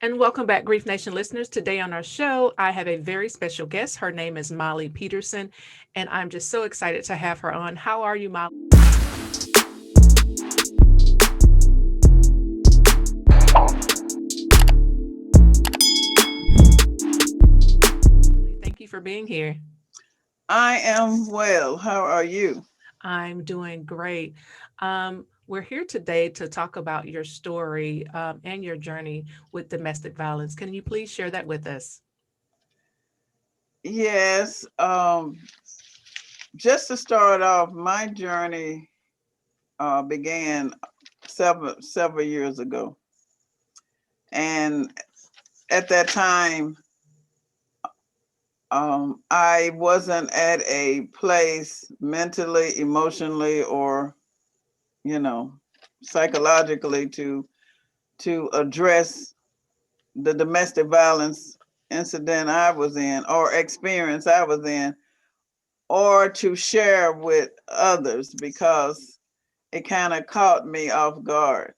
And welcome back, Grief Nation listeners. Today on our show, I have a very special guest. Her name is Mollie Peterson, and I'm just so excited to have her on. How are you, Mollie? Thank you for being here. I am well. How are you? I'm doing great. We're here today to talk about your story and your journey with domestic violence. Can you please share that with us? Yes. Just to start off, my journey began several years ago, and at that time, I wasn't at a place mentally, emotionally, or you know, psychologically to address the domestic violence incident I was in or experience I was in, or to share with others because it kind of caught me off guard.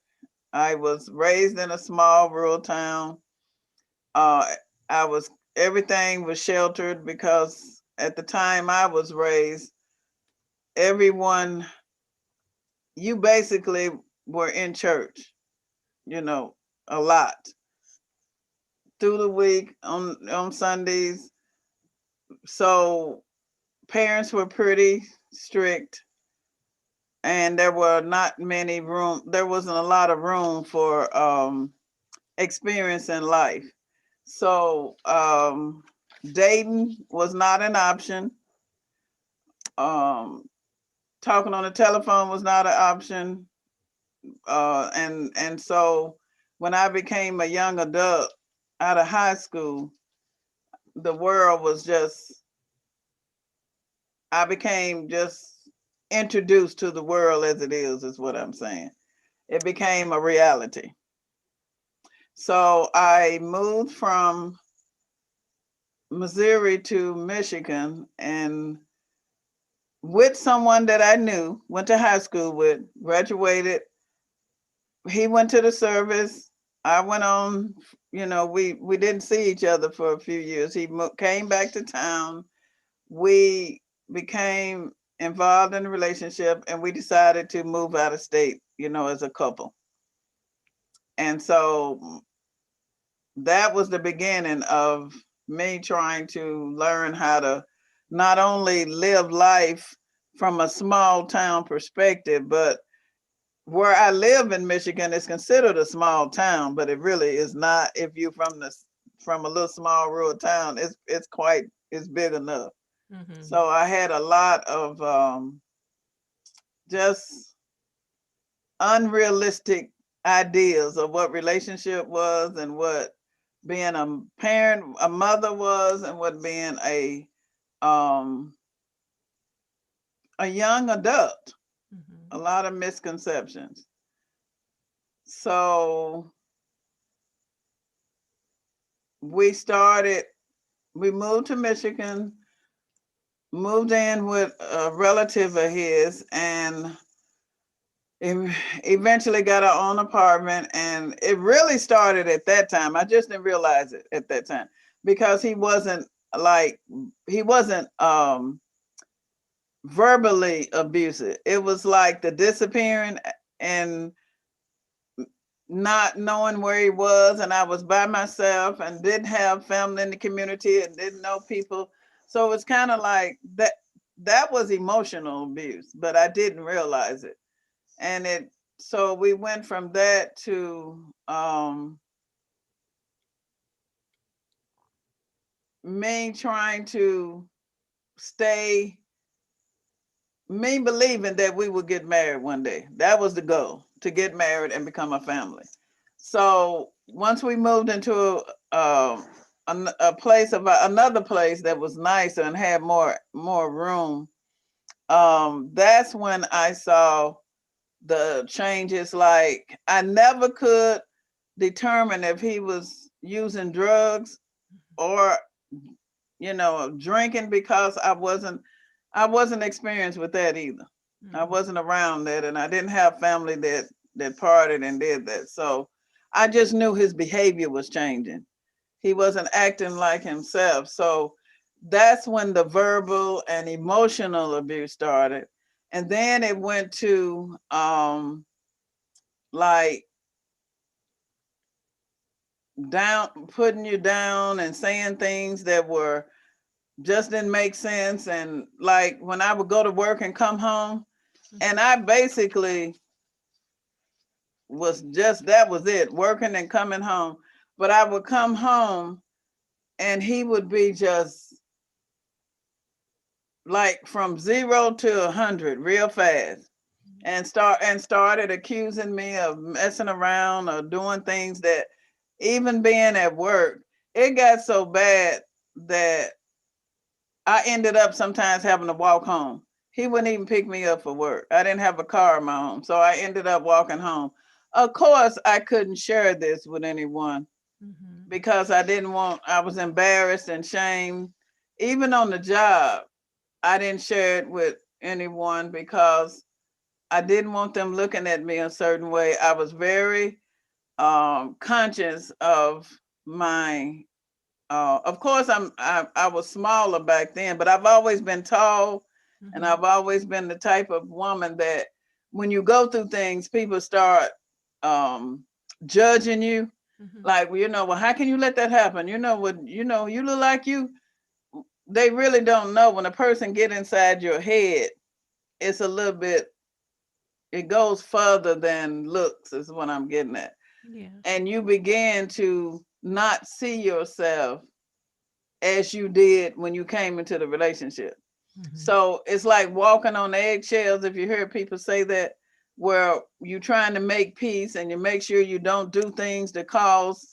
I was raised in a small rural town. Uh, I was everything was sheltered because at the time I was raised, everyone you basically were in church, you know, a lot through the week on Sundays. So parents were pretty strict and there wasn't a lot of room for experience in life. So dating was not an option. um Talking on the telephone was not an option. And so when I became a young adult out of high school, the world was just I became just introduced to the world as it is what I'm saying. It became a reality. So I moved from Missouri to Michigan and with someone that I knew, went to high school with, graduated. He went to the service. I went on, we didn't see each other for a few years. Came back to town. We became involved in a relationship and we decided to move out of state, as a couple. And so that was the beginning of me trying to learn how to not only live life from a small town perspective, but where I live in Michigan is considered a small town, but it really is not. If you're from a little small rural town, it's big enough. Mm-hmm. So I had a lot of just unrealistic ideas of what relationship was and what being a parent, a mother was, and what being um a young adult. Mm-hmm. A lot of misconceptions. So we started. We moved to Michigan, moved in with a relative of his, and eventually got our own apartment. And it really started at that time. I just didn't realize it at that time because like he wasn't verbally abusive. It was like the disappearing and not knowing where he was, and I was by myself and didn't have family in the community and didn't know people. So it's kind of like that was emotional abuse, but I didn't realize it. And it so we went from that to me trying to stay me believing that we would get married one day. That was the goal, to get married and become a family. So once we moved into a place of another place that was nicer and had more room, that's when I saw the changes. Like I never could determine if he was using drugs or drinking because I wasn't experienced with that either. I Mm-hmm. wasn't around that, and I didn't have family that partied and did that. So I just knew his behavior was changing. He wasn't acting like himself. So that's when the verbal and emotional abuse started. And then it went to like down, putting you down and saying things that were just didn't make sense. And like when I would go to work and come home, and I basically was just, that was it, working and coming home. But I would come home and he would be just like from 0 to 100 real fast, and started accusing me of messing around or doing things that, even being at work, it got so bad that I ended up sometimes having to walk home. He wouldn't even pick me up for work. I didn't have a car of my own, so I ended up walking home. Of course, I couldn't share this with anyone Mm-hmm. because I was embarrassed and shamed. Even on the job, I didn't share it with anyone because I didn't want them looking at me a certain way. I was very conscious of my. Of course, I was smaller back then, but I've always been tall, and Mm-hmm. I've always been the type of woman that when you go through things, people start um, judging you. Mm-hmm. Like, well, how can you let that happen? You look like you. They really don't know when a person get inside your head. It's a little bit. It goes further than looks. Is what I'm getting at, Yeah. and you begin to not see yourself as you did when you came into the relationship. Mm-hmm. So it's like walking on eggshells, if you hear people say that, where you're trying to make peace and you make sure you don't do things that cause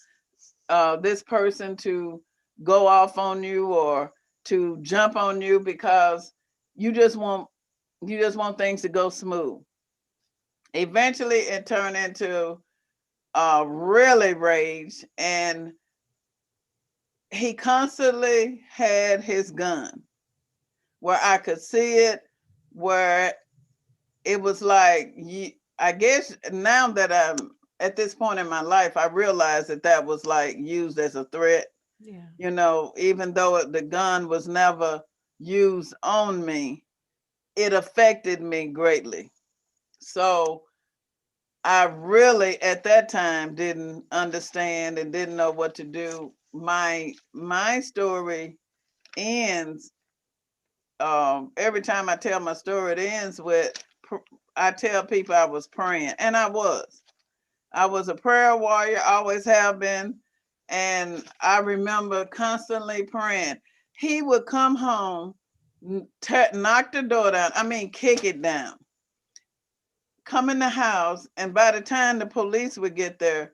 this person to go off on you or to jump on you because you just want you just want things to go smooth. Eventually, it turned into really rage, and he constantly had his gun where I could see it, where it was like, I guess now that I'm at this point in my life, I realized that that was like used as a threat, Yeah. even though the gun was never used on me, it affected me greatly. So I really at that time didn't understand and didn't know what to do. My story ends, every time I tell my story, it ends with, I tell people I was praying, and I was. I was a prayer warrior, always have been, and I remember constantly praying. He would come home, knock the door down. I mean, kick it down. Come in the house, and by the time the police would get there,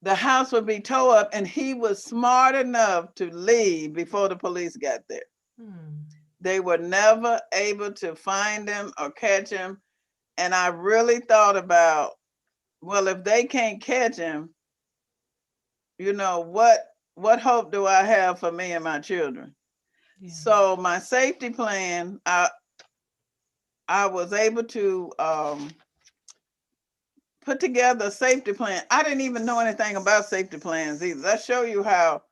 the house would be tore up, and he was smart enough to leave before the police got there. Mm. They were never able to find him or catch him. And I really thought about, well, if they can't catch him, what hope do I have for me and my children? Yeah. So my safety plan, I was able to put together a safety plan. I didn't even know anything about safety plans either. That show you how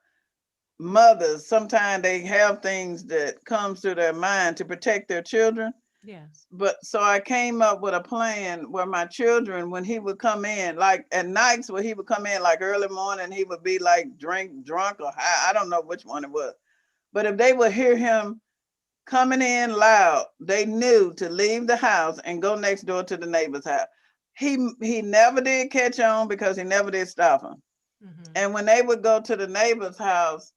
mothers sometimes they have things that comes to their mind to protect their children. Yes. But so I came up with a plan where my children, when he would come in, like at nights, where he would come in like early morning, he would be like drunk or high. I don't know which one it was. But if they would hear him coming in loud, they knew to leave the house and go next door to the neighbor's house. He never did catch on because he never did stop him. Mm-hmm. And when they would go to the neighbor's house,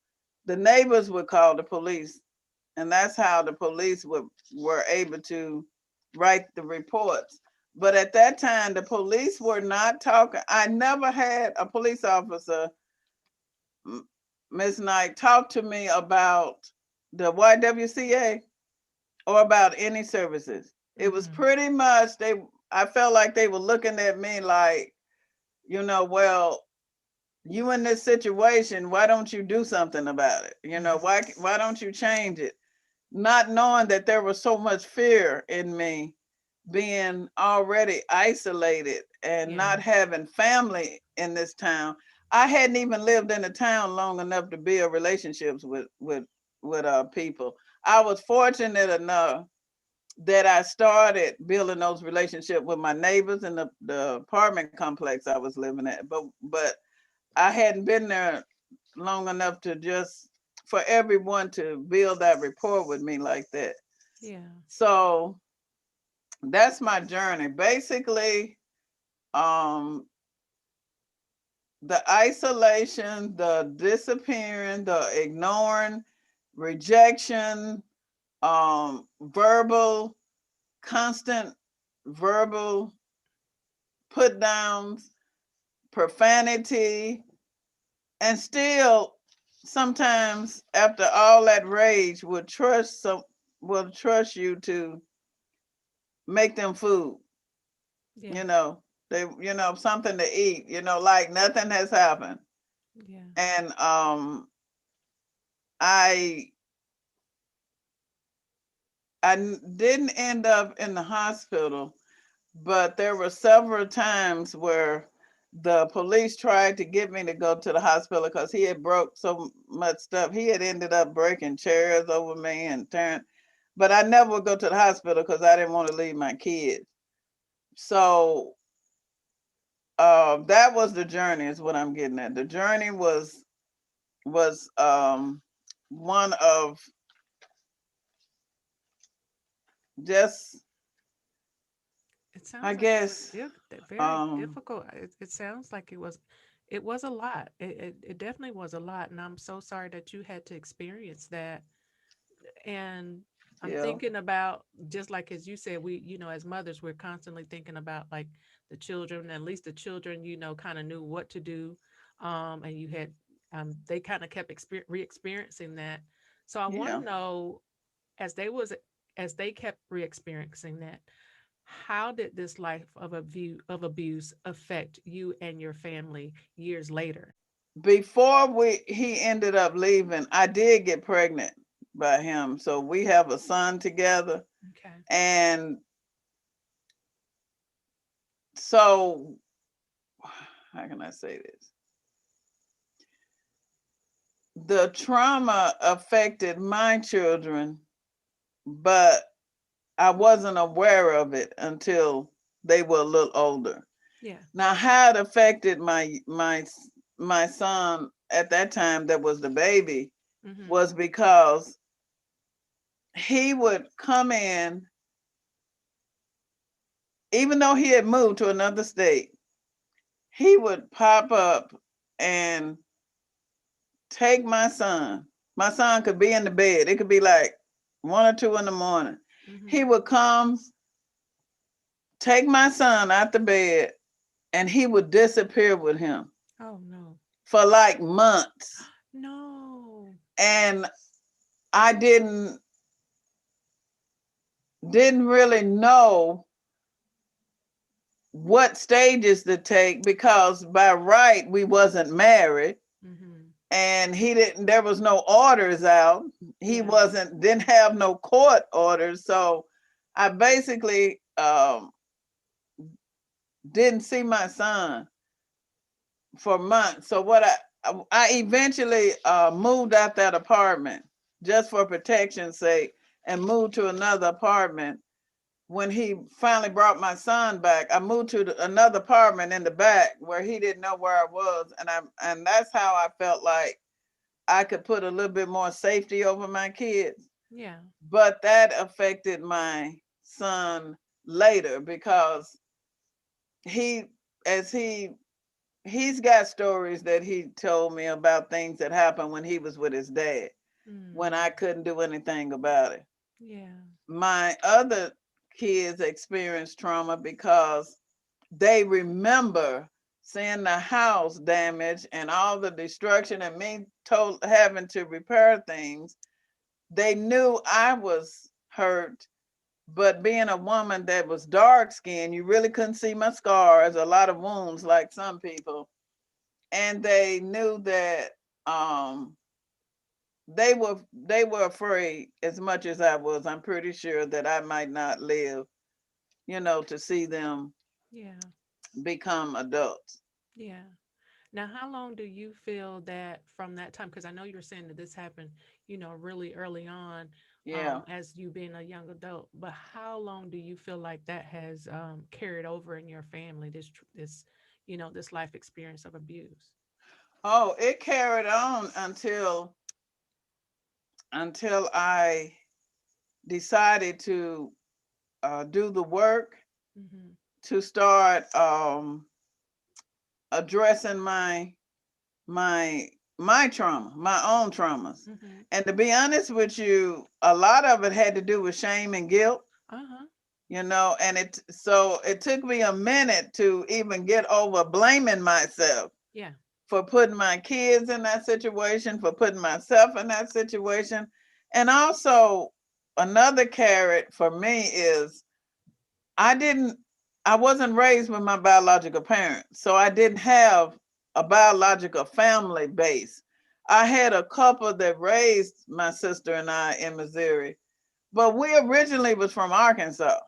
the neighbors would call the police, and that's how the police were able to write the reports. But at that time, the police were not talking. I never had a police officer, Miss Knight, talk to me about the YWCA or about any services. It was Mm-hmm. pretty much I felt like they were looking at me like, well, you in this situation, why don't you do something about it? Why don't you change it? Not knowing that there was so much fear in me being already isolated and Yeah. not having family in this town. I hadn't even lived in the town long enough to build relationships with people. I was fortunate enough that I started building those relationships with my neighbors in the apartment complex I was living at. But I hadn't been there long enough to just for everyone to build that rapport with me like that. Yeah. So that's my journey. Basically, um, the isolation, the disappearing, the ignoring, rejection, verbal, constant verbal put downs, profanity, and still sometimes after all that rage will trust you to make them food, Yeah. you know, they something to eat, like nothing has happened. Yeah. And I didn't end up in the hospital, but there were several times where the police tried to get me to go to the hospital because he had broke so much stuff. He had ended up breaking chairs over me and tearing, but I never would go to the hospital because I didn't want to leave my kids. So that was the journey, is what I'm getting at. The journey was one of just, It I sounds like it was guess, very um, difficult. It sounds like it was a lot. It definitely was a lot, and I'm so sorry that you had to experience that. And I'm yeah, thinking about, just like as you said, as mothers, we're constantly thinking about like the children. At least the children, kind of knew what to do, and you had they kind of kept re-experiencing that. So I want to yeah. know, as they was as they kept re-experiencing that, how did this life of abuse affect you and your family years later? Before he ended up leaving, I did get pregnant by him. So we have a son together. Okay. And so how can I say this? The trauma affected my children, but I wasn't aware of it until they were a little older. Yeah. Now, how it affected my son at that time, that was the baby, Mm-hmm. was because he would come in, even though he had moved to another state, he would pop up and take my son. My son could be in the bed. It could be like 1 or 2 in the morning. Mm-hmm. He would come, take my son out the bed, and he would disappear with him Oh no. for like months. No. And I didn't really know what stages to take because by right we wasn't married, Mm-hmm. and he didn't there was no orders out. He Yeah. wasn't didn't have no court orders. So I basically didn't see my son for months. So I eventually moved out that apartment just for protection's sake, and moved to another apartment. When he finally brought my son back, I moved to another apartment in the back where he didn't know where I was, and that's how I felt like I could put a little bit more safety over my kids. Yeah. But that affected my son later because he as he's got stories that he told me about things that happened when he was with his dad, when Mm. I couldn't do anything about it. Yeah. My other kids experienced trauma because they remember seeing the house damaged and all the destruction, and me having to repair things. They knew I was hurt, but being a woman that was dark skinned, you really couldn't see my scars, a lot of wounds like some people. And they knew that um, they were afraid as much as I was. I'm pretty sure that I might not live to see them Yeah. become adults. Yeah. Now, how long do you feel that from that time? Because I know you were saying that this happened, really early on, Yeah. as you being a young adult. But how long do you feel like that has carried over in your family? This life experience of abuse. Oh, it carried on until I decided to do the work Mm-hmm. to start addressing my my trauma, my own traumas. Mm-hmm. And to be honest with you, a lot of it had to do with shame and guilt, Uh-huh. and it took me a minute to even get over blaming myself Yeah. for putting my kids in that situation, for putting myself in that situation. And also another carrot for me is I didn't I wasn't raised with my biological parents. So I didn't have a biological family base. I had a couple that raised my sister and I in Missouri, but we originally was from Arkansas.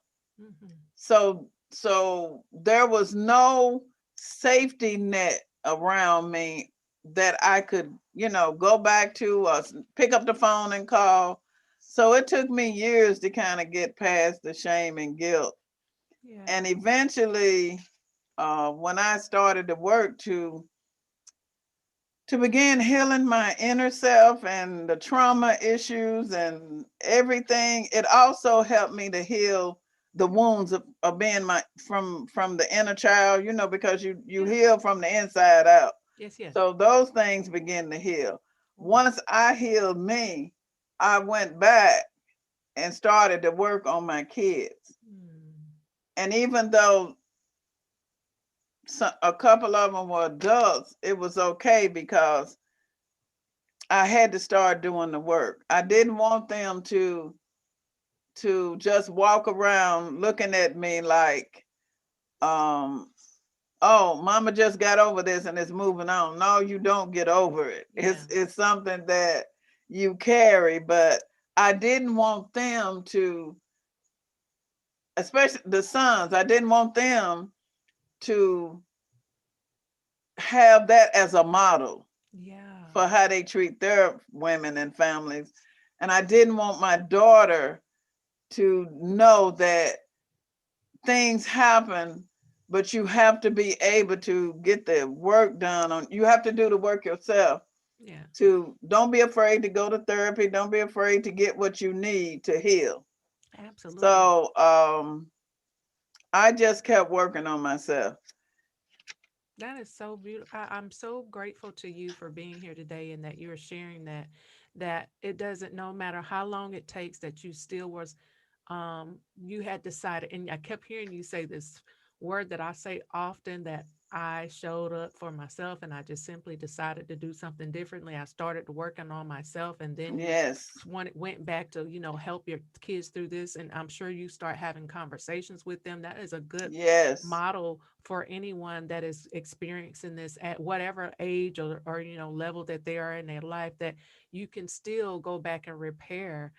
Mm-hmm. So there was no safety net around me that I could, go back to or pick up the phone and call. So it took me years to kind of get past the shame and guilt. Yeah. And eventually, when I started to work to begin healing my inner self and the trauma issues and everything, it also helped me to heal the wounds of being from the inner child, because you Yeah. heal from the inside out. Yes. Yes. So those things begin to heal. Oh. Once I healed me, I went back and started to work on my kids. Mm. And even though a couple of them were adults, it was okay because I had to start doing the work. I Yeah. didn't want them to just walk around looking at me like, um, oh, mama just got over this and it's moving on. No, you don't get over it. Yeah. It's something that you carry, but I didn't want them to, especially the sons, I didn't want them to have that as a model Yeah. for how they treat their women and families. And I didn't want my daughter to know that things happen, but you have to be able to get the work done on. You have to do the work yourself. Yeah. To don't be afraid to go to therapy. Don't be afraid to get what you need to heal. Absolutely. So I just kept working on myself. That is so beautiful. I'm so grateful to you for being here today and that you're sharing that it doesn't, no matter how long it takes, that you still was, you had decided. And I kept hearing you say this word that I say often, that I showed up for myself and I just simply decided to do something differently. I started working on myself, and then you Yes. went back to, help your kids through this. And I'm sure you start having conversations with them. That is a good Yes. model for anyone that is experiencing this at whatever age or level that they are in their life, that you can still go back and repair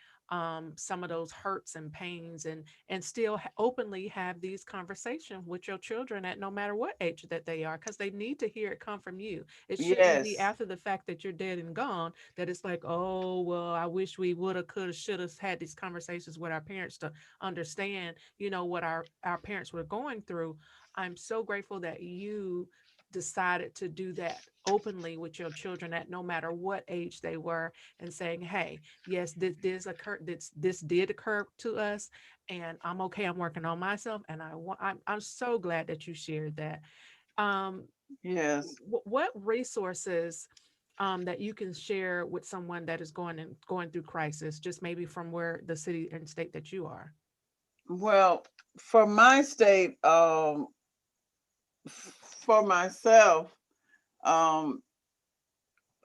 some of those hurts and pains, and still openly have these conversations with your children at no matter what age that they are, because they need to hear it come from you. It shouldn't be Yes. after the fact that you're dead and gone, that it's like, oh well, I wish we would have, could have, should have had these conversations with our parents to understand, what our parents were going through. I'm so grateful that you decided to do that openly with your children at no matter what age they were, and saying, hey, yes, this did occur to us, and I'm okay, I'm working on myself, and I'm so glad that you shared that. um Yes. what resources that you can share with someone that is going through crisis, just maybe from where the city and state that you are? Well, for my state, for myself, um,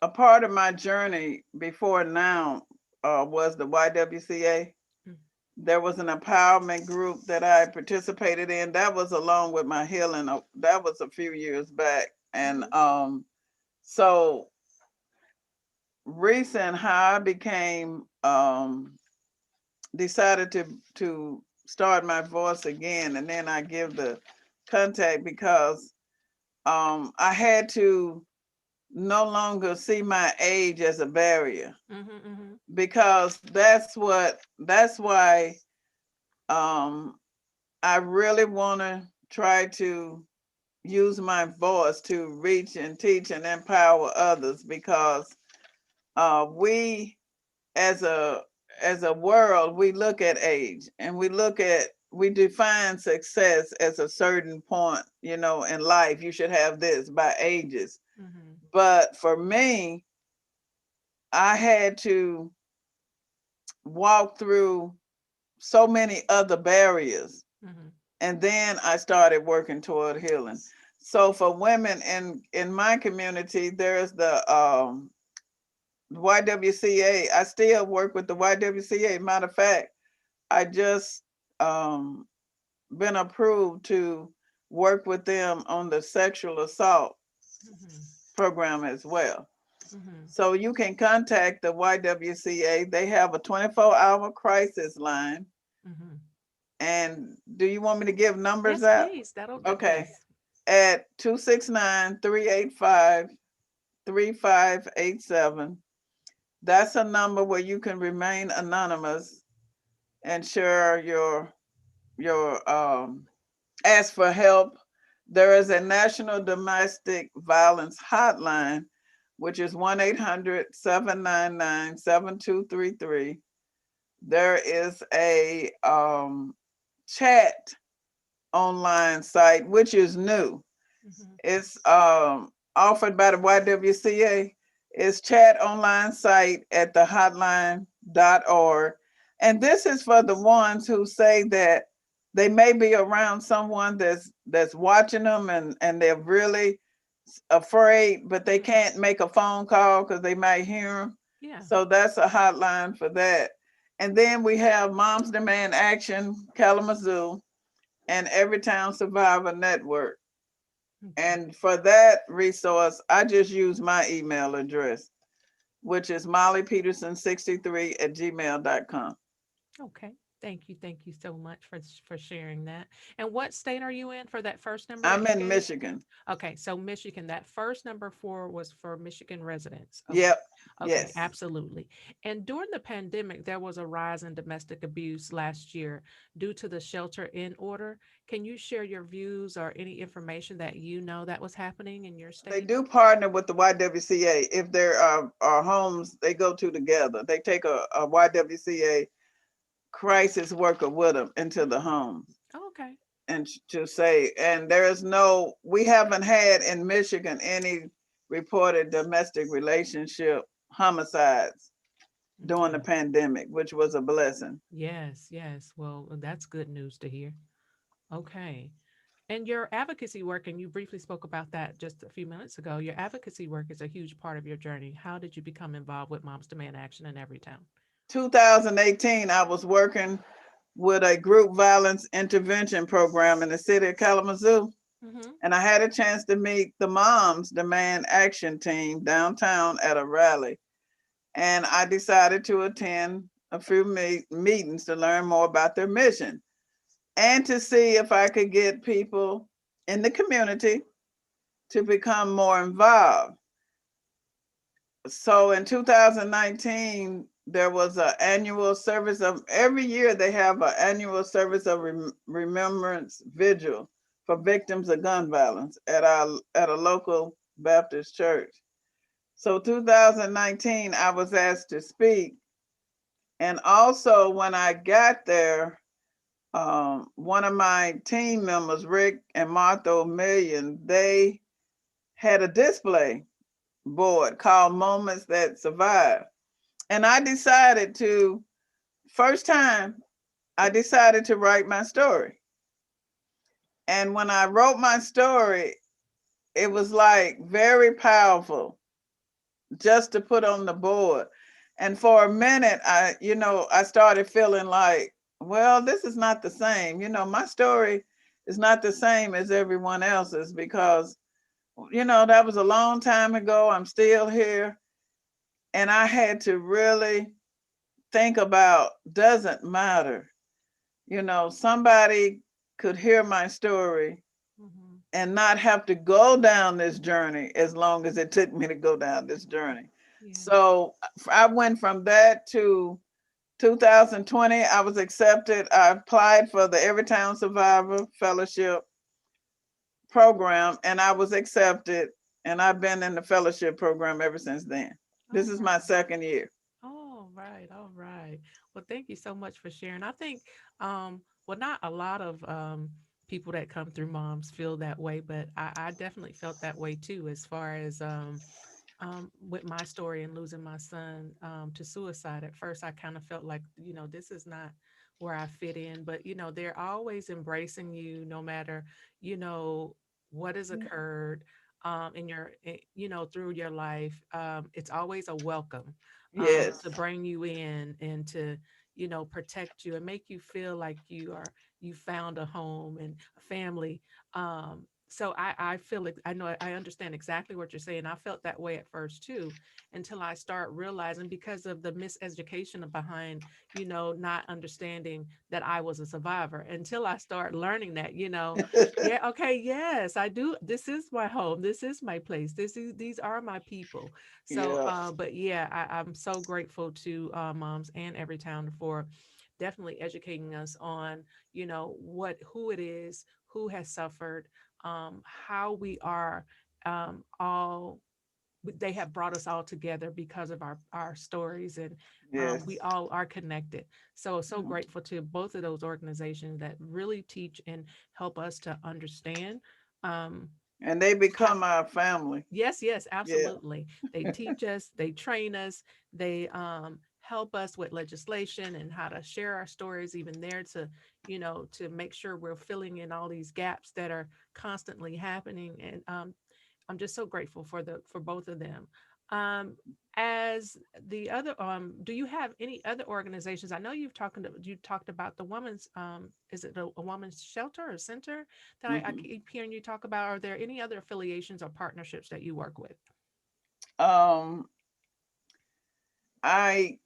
a part of my journey before now was the YWCA. Mm. There was an empowerment group that I participated in. That was along with my healing. That was a few years back, and Mhm. so recent how I became decided to start my voice again, and then I give the contact because I had to no longer see my age as a barrier, Mm-hmm. because that's why um, I really want to try to use my voice to reach and teach and empower others, because we as a world, we look at age, and we define success as a certain point, in life. You should have this by ages. Mm-hmm. But for me, I had to walk through so many other barriers, Mm-hmm. and then I started working toward healing. So for women in my community, there's the YWCA. I still work with the YWCA. Matter of fact, I just um, been approved to work with them on the sexual assault Mm-hmm. program as well. Mm-hmm. So you can contact the YWCA. They have a 24-hour crisis line. Mm-hmm. And do you want me to give numbers Yes, out? please. Okay. Yes. At 269-385-3587. That's a number where you can remain anonymous and share your ask for help. There is a National Domestic Violence Hotline, which is 1-800-799-7233. There is a chat online site, which is new. Mm-hmm. It's offered by the YWCA. It's chat online site at the hotline.org. And this is for the ones who say that they may be around someone that's watching them, and they're really afraid, but they Mm-hmm. can't make a phone call because they might hear them. Yeah. So that's a hotline for that. And then we have Moms Demand Action Kalamazoo and Everytown Survivor Network. Okay. And for that resource, I just use my email address, which is molliepeterson63@gmail.com. Okay. Thank you. Thank you so much for sharing that. And what state are you in for that first number that I'm you in gave? Michigan. Okay, so Michigan, that first number four was for Michigan residents. Okay. Yep. Okay, Yes. absolutely. And during the pandemic, there was a rise in domestic abuse last year due to the shelter in order. Can you share your views or any information that you know that was happening in your They state? do partner with the YWCA. If there are homes they go to together, they take a YWCA crisis worker with them into the homes. Oh, okay. And to say, and there is no, we haven't had in Michigan any reported domestic relationship homicides during the Okay. pandemic, which was a blessing. Yes, yes. Well, that's good news to hear. Okay. And your advocacy work, and you briefly spoke about that just a few minutes ago. Your advocacy work is a huge part of your journey. How did you become involved with Moms Demand Action in Everytown? 2018, I was working with a group violence intervention program in the city of Kalamazoo, Mm-hmm. and I had a chance to meet the Moms Demand Action team downtown at a rally. And I decided to attend a few meetings to learn more about their mission and to see if I could get people in the community to become more involved. So in 2019, there was an annual service of, every year they have an annual service of remembrance vigil for victims of gun violence at a local Baptist church. So 2019, I was asked to speak. And also when I got there, one of my team members, Rick and Martha O'Million, they had a display board called Moments That Survive. And I decided to, first time, I decided to write my story. And when I wrote my story, it was like very powerful just to put on the board. And for a minute, I started feeling like, well, this is not the same. My story is not the same as everyone else's, because, that was a long time ago. I'm still here. And I had to really think about, doesn't matter. somebody could hear my story Mhm. and not have to go down this journey as long as it took me to go down this journey. Yeah. So I went from that to 2020. I was accepted. I applied for the Everytown Survivor Fellowship program and I was accepted. And I've been in the fellowship program ever since then. This All is my right. second year. All right. All right. Well, thank you so much for sharing. I think, well, not a lot of people that come through moms feel that way, but I definitely felt that way too, as far as with my story and losing my son to suicide. At first, I kind of felt like, this is not where I fit in, but, they're always embracing you no matter, you know, what has occurred in through your life. It's always a welcome Yes, to bring you in and to, protect you and make you feel like you found a home and a family. So I feel it. I know I understand exactly what you're saying. I felt that way at first too, until I start realizing because of the miseducation behind, not understanding that I was a survivor until I start learning that, yeah, okay, yes, I do. This is my home. This is my place. These are my people. So, yeah, but yeah, I'm so grateful to moms and Everytown for definitely educating us on, who it is, who has suffered, how we are all they have brought us all together because of our stories, and we yes. all are connected. So grateful to both of those organizations that really teach and help us to understand um, And they how. become our family. Yes, yes, Yeah, absolutely. They teach us, they train us, they help us with legislation and how to share our stories, even there to, to make sure we're filling in all these gaps that are constantly happening. And I'm just so grateful for both of them. Um, as the other, do you have any other organizations? I know you talked about the woman's, is it a woman's shelter or center that I hmm. keep hearing you talk about? Are there any other affiliations or partnerships that you work with? um I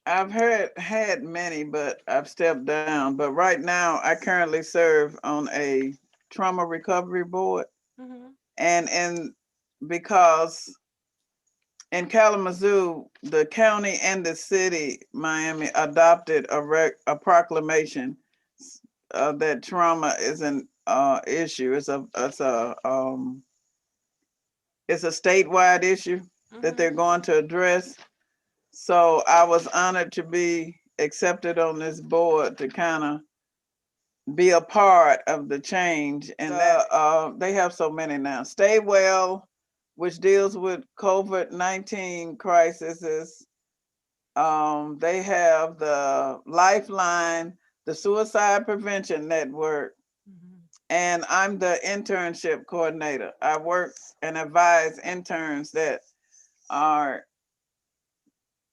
I've heard had many, but I've stepped down. But right now, I currently serve on a trauma recovery board, Mm-hmm. and because in Kalamazoo, the county and the city, Miami, adopted a proclamation that trauma is an issue. It's a statewide issue that Mm-hmm. they're going to address. So I was honored to be accepted on this board to kind of be a part of the change. And they have so many now. Stay Well, which deals with COVID-19 crises. They have the Lifeline, the Suicide Prevention Network, Mm-hmm. and I'm the internship coordinator. I work and advise interns that are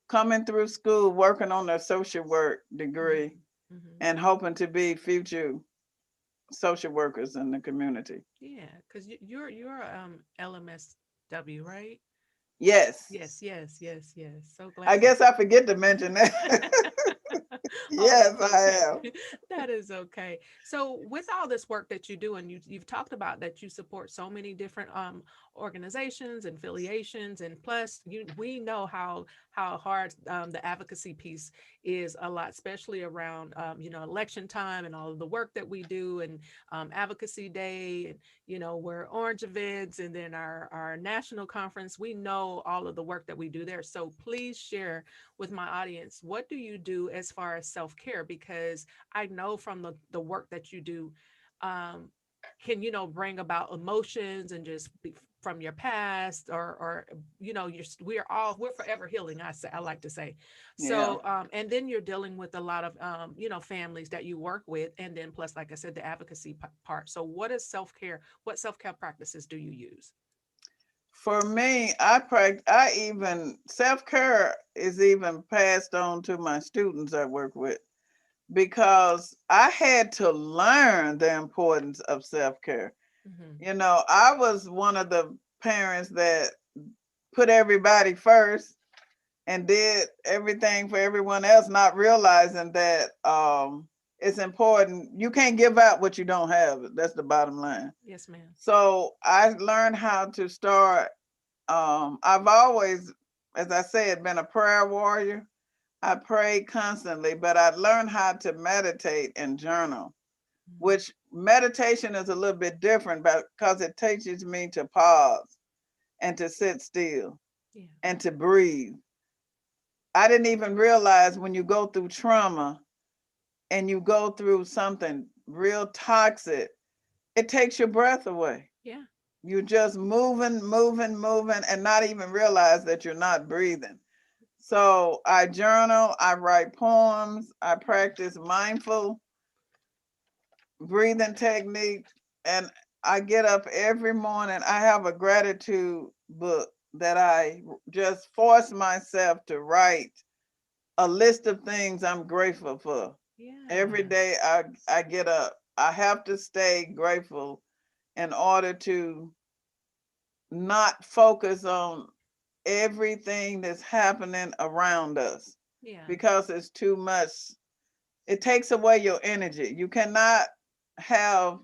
coming through school, working on their social work degree, Mm-hmm. Mm-hmm. and hoping to be future social workers in the community. Yeah, because you're LMSW, right? Yes, Yes, yes, yes, yes. So I glad to. guess I forget to mention that. Oh, Yes, that's I okay. am. That is okay. So, with all this work that you do, and you've talked about that you support so many different organizations and affiliations, and plus, we know how hard the advocacy piece is a lot, especially around election time and all of the work that we do, and advocacy day, and we're orange events, and then our national conference. We know all of the work that we do there. So please share with my audience, what do you do as far as self-care? Because I know from the work that you do, um, can, bring about emotions and just from your past, or we're forever healing. I like to say. Yeah. So, and then you're dealing with a lot of, families that you work with. And then plus, like I said, the advocacy part. So what self-care practices do you use? For me, I even self care is even passed on to my students I work with because I had to learn the importance of self care. Mm-hmm. I was one of the parents that put everybody first and did everything for everyone else, not realizing that it's important. You can't give out what you don't have. That's the bottom line. Yes, ma'am. So I learned how to start. I've always, as I said, been a prayer warrior. I prayed constantly, but I learned how to meditate and journal, Mhm. which meditation is a little bit different because it teaches me to pause and to sit still Yeah. and to breathe. I didn't even realize when you go through trauma and you go through something real toxic, it takes your breath away. Yeah. You're just moving, moving, moving, and not even realize that you're not breathing. So I journal, I write poems, I practice mindful breathing technique, and I get up every morning. I have a gratitude book that I just force myself to write a list of things I'm grateful for. Every Yeah. day I get up. I have to stay grateful in order to not focus on everything that's happening around us Yeah. because it's too much. It takes away your energy. You cannot have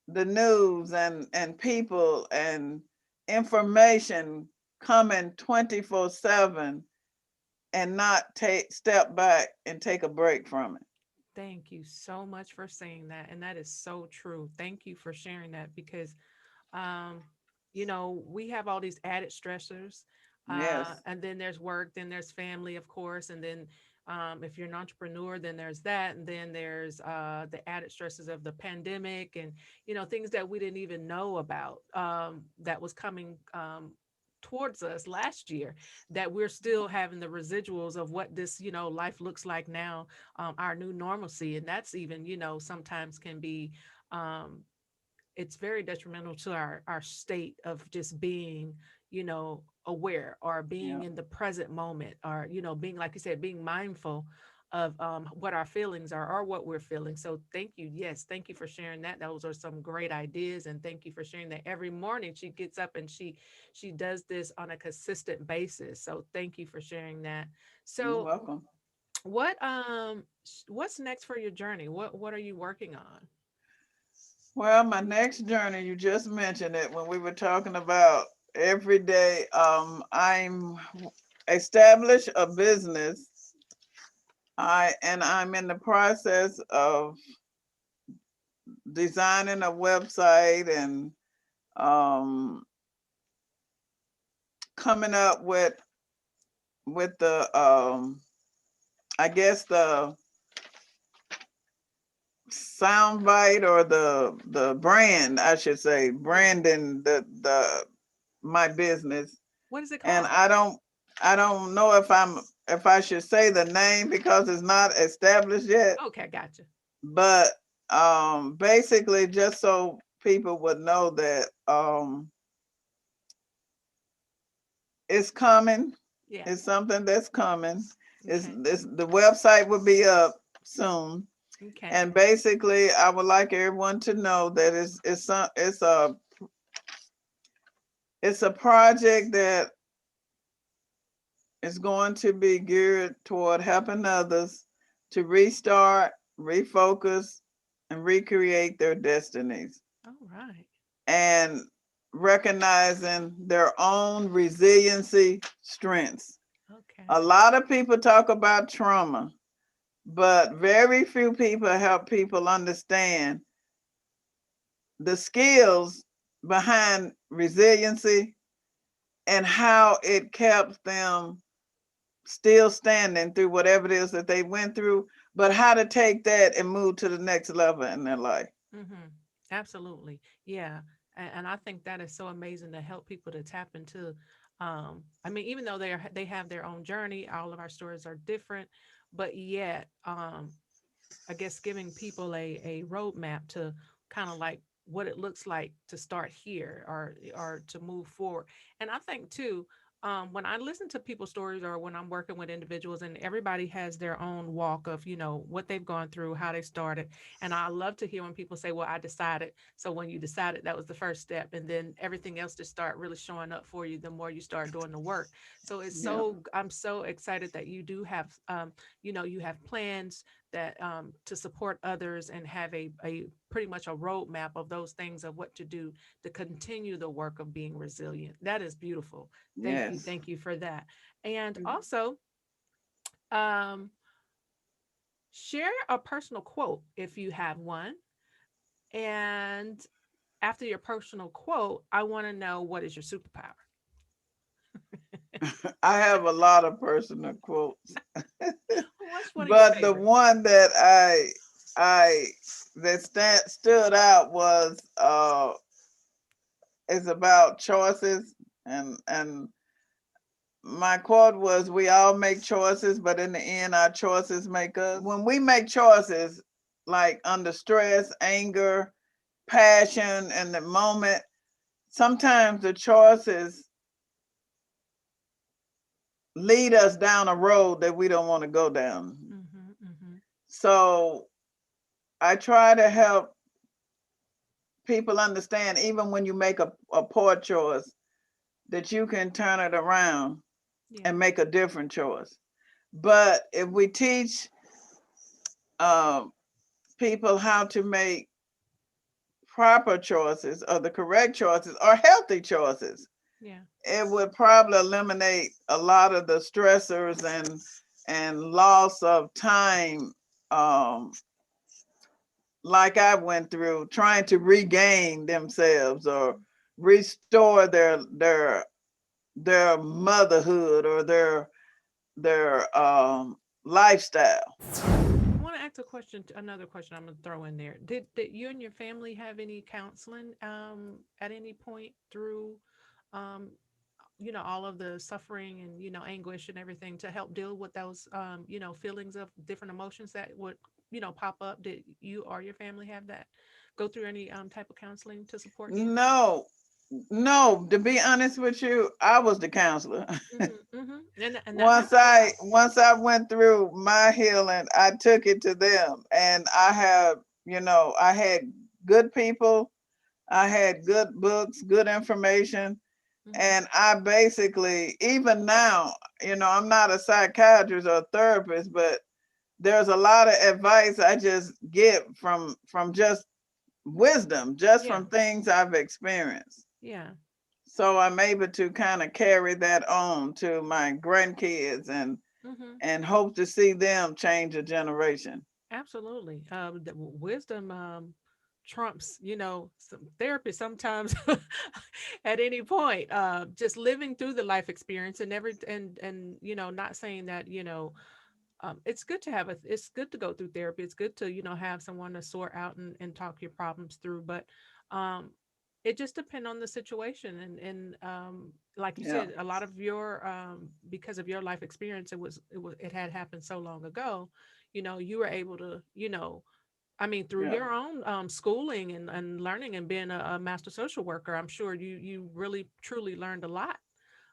the news and people and information coming 24/7 and not take step back and take a break from it. Thank you so much for saying that. And that is so true. Thank you for sharing that because um, we have all these added stressors. Yes. And then there's work, then there's family, of course. And then if you're an entrepreneur, then there's that. And then there's the added stresses of the pandemic and, things that we didn't even know about that was coming towards us last year that we're still having the residuals of what this life looks like now, our new normalcy. And that's even sometimes can be um it's very detrimental to our state of just being aware or being Yeah. in the present moment or being, like you said, being mindful of what our feelings are or what we're feeling. So thank you, yes, thank you for sharing that. Those are some great ideas, and thank you for sharing that. Every morning she gets up and she does this on a consistent basis, so thank you for sharing that. You're So welcome. what's next for your journey? What are you working on? Well, my next journey, you just mentioned it when we were talking about every day. I'm established a business. I'm in the process of designing a website and um, coming up with the I guess the soundbite or the brand, I should say, Yeah. branding the my business. What is it And called? I don't know if I should say the name because it's not established yet, Okay, gotcha. but basically just so people would know that it's coming. Yeah. It's something that's coming. Is Okay. this the website will be up soon. Okay. And basically I would like everyone to know that it's a project that is going to be geared toward helping others to restart, refocus, and recreate their destinies All right. and recognizing their own resiliency strengths. Okay. A lot of people talk about trauma, but very few people help people understand the skills behind resiliency and how it kept them still standing through whatever it is that they went through, but how to take that and move to the next level in their life. Mm-hmm. Absolutely. Yeah. And I think that is so amazing to help people to tap into. I mean, even though they have their own journey, all of our stories are different, but yet, I guess giving people a roadmap to kind of like what it looks like to start here or to move forward. And I think too, when I listen to people's stories or when I'm working with individuals, and everybody has their own walk of, what they've gone through, how they started. And I love to hear when people say, well, I decided. So when you decided, that was the first step. And then everything else just start really showing up for you the more you start doing the work. So Yeah. I'm so excited that you do have, you have plans that to support others and have a pretty much a roadmap of those things of what to do to continue the work of being resilient. That is beautiful. Thank you. Yes. Thank you for that. And also, um, share a personal quote if you have one. And after your personal quote, I want to know, what is your superpower? I have a lot of personal quotes, What's one of your but the favorites? one that I that stood out was is about choices, and my quote was, we all make choices, but in the end our choices make us. When we make choices, like under stress, anger, passion, and the moment, sometimes the choices lead us down a road that we don't want to go down. Mm-hmm, mm-hmm. So I try to help people understand, even when you make a poor choice, that you can turn it around Yeah, and make a different choice. But if we teach um, people how to make proper choices, or the correct choices, or healthy choices, yeah, it would probably eliminate a lot of the stressors and loss of time, um, like I went through, trying to regain themselves or restore their motherhood or their lifestyle. I want to ask a question, another question I'm going to throw in there. Did you and your family have any counseling at any point through um, all of the suffering and, anguish and everything to help deal with those, feelings of different emotions that would, pop up? Did you or your family have that, go through any type of counseling to support you? No, no, to be honest with you, I was the counselor. Mm-hmm, mm-hmm. And that once happens a I lot. once I went through my healing, I took it to them, and I had good people, I had good books, good information, Mm-hmm. and I basically, even now, I'm not a psychiatrist or a therapist, but there's a lot of advice I just get from just wisdom, just Yeah, from things I've experienced. yeah. So I'm able to kind of carry that on to my grandkids, Mm-hmm. and hope to see them change a generation. Absolutely. Wisdom trumps, some therapy sometimes at any point. Just living through the life experience and and not saying that, it's good to it's good to go through therapy. It's good to, have someone to sort out and talk your problems through. But um it just depends on the situation. And like you Yeah, said, a lot of your because of your life experience, it had happened so long ago, you were able to, I mean, through yeah, your own schooling and learning and being a master social worker, I'm sure you really truly learned a lot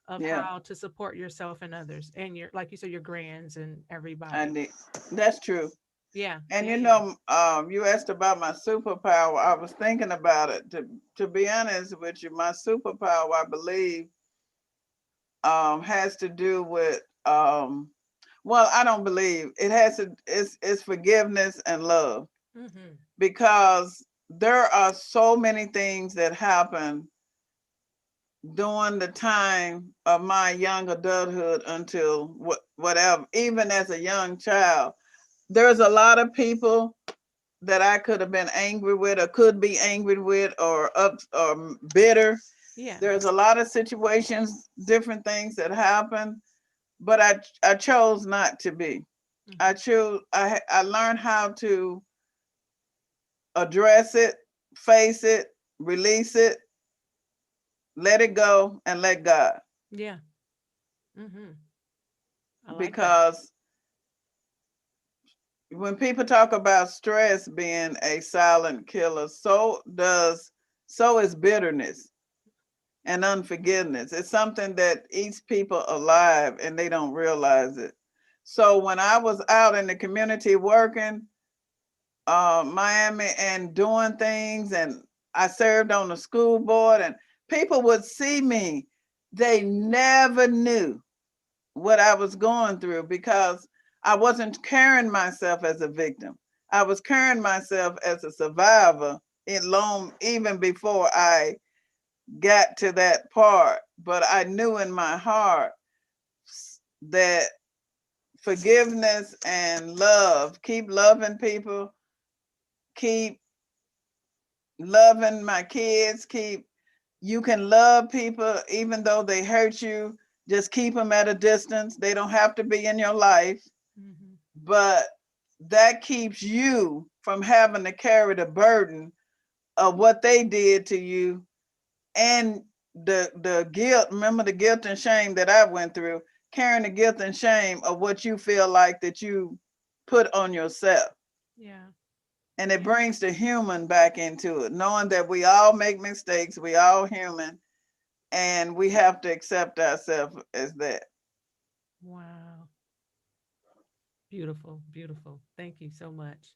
of yeah. how to support yourself and others and your, like you said, your grands and I everybody. need. That's true. Yeah, And yeah, yeah. you asked about my superpower. I was thinking about it. To be honest with you, my superpower, I believe, has to do with well, I don't believe it has to. It's forgiveness and love, Mm-hmm. because there are so many things that happen during the time of my young adulthood until whatever, even as a young child. There's a lot of people that I could have been angry with, or could be angry with, or up or bitter. Yeah. There's a lot of situations, different things that happen, but I chose not to be. Mm-hmm. I learned how to address it, face it, release it, let it go, and let God. Yeah. Mm-hmm. I like that. Because when people talk about stress being a silent killer, so is bitterness. and unforgiveness. It's something that eats people alive and they don't realize it. So when I was out in the community working, Miami, and doing things, and I served on the school board, and people would see me. They never knew what I was going through because I wasn't carrying myself as a victim. I was carrying myself as a survivor even before I got to that part. But I knew in my heart that forgiveness and love, keep loving people, keep loving my kids, you can love people even though they hurt you. Just keep them at a distance. They don't have to be in your life, but that keeps you from having to carry the burden of what they did to you and the guilt. Remember the guilt and shame that I went through, carrying the guilt and shame of what you feel like that you put on yourself. Yeah. And it brings the human back into it, knowing that we all make mistakes, we all human, and we have to accept ourselves as that. Wow. Beautiful, beautiful. Thank you so much.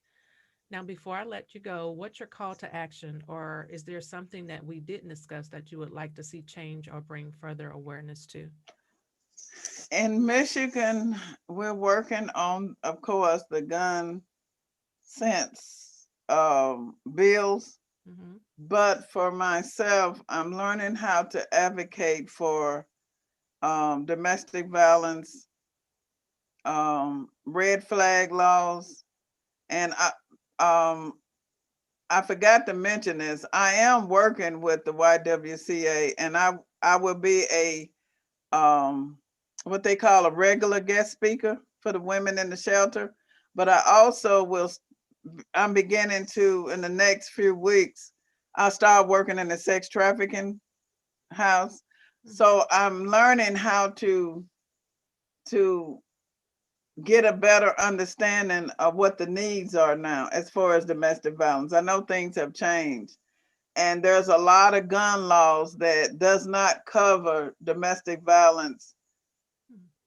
Now, before I let you go, what's your call to action, or is there something that we didn't discuss that you would like to see change or bring further awareness to? In Michigan, we're working on, of course, the gun sense bills. But for myself, I'm learning how to advocate for domestic violence, red flag laws, and I forgot to mention this. I am working with the YWCA, and I will be a what they call a regular guest speaker for the women in the shelter. But I also will. I'm beginning to, in the next few weeks, I'll start working in the sex trafficking house. So I'm learning how to get a better understanding of what the needs are now as far as domestic violence. I know things have changed, and there's a lot of gun laws that does not cover domestic violence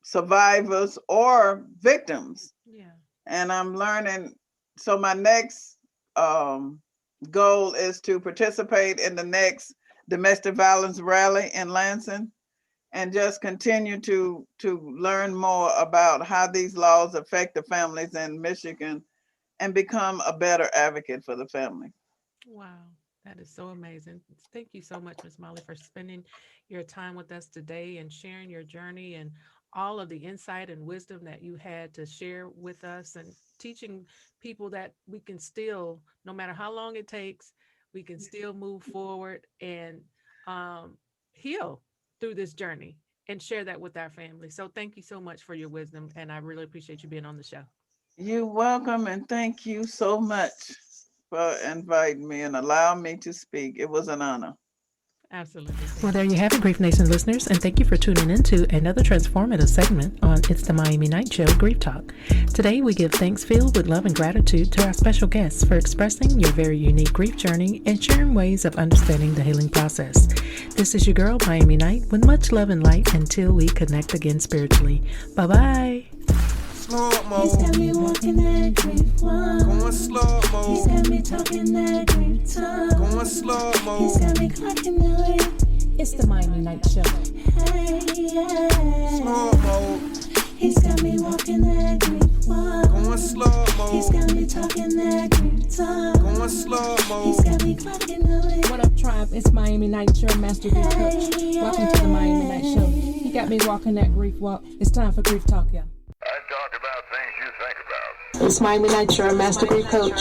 survivors or victims. Yeah. And I'm learning. So my next goal is to participate in the next domestic violence rally in Lansing, and just continue to learn more about how these laws affect the families in Michigan and become a better advocate for the family. Wow, that is so amazing. Thank you so much, Miss Molly, for spending your time with us today and sharing your journey and all of the insight and wisdom that you had to share with us, and teaching people that we can still, no matter how long it takes, we can still move forward and heal through this journey and share that with our family. So thank you so much for your wisdom, and I really appreciate you being on the show. You're welcome, and thank you so much for inviting me and allowing me to speak. It was an honor. Absolutely. Well, there you have it, Grief Nation listeners, and thank you for tuning in to another transformative segment on It's the Miami Night Show Grief Talk. Today, we give thanks filled with love and gratitude to our special guests for expressing your very unique grief journey and sharing ways of understanding the healing process. This is your girl, Miami Night, with much love and light until we connect again spiritually. Bye-bye. Slow mo. He's got me walking that grief one. Going slow mo. He's got me talking that grief tongue. Going slow mo. He's got me clocking the way. It's the Miami Night Show. Hey, yeah. Slow mo. He's got me walking that grief one. Going slow mo. He's got me talking that grief tongue. Going slow mo. He's got me clocking the way. What up, tribe? It's Miami Night, your master grief coach. Welcome to the Miami Night Show. You got me walking that grief walk. It's time for Grief Talk, y'all. I talk about things you think about. It's Miami Night, your master grief coach.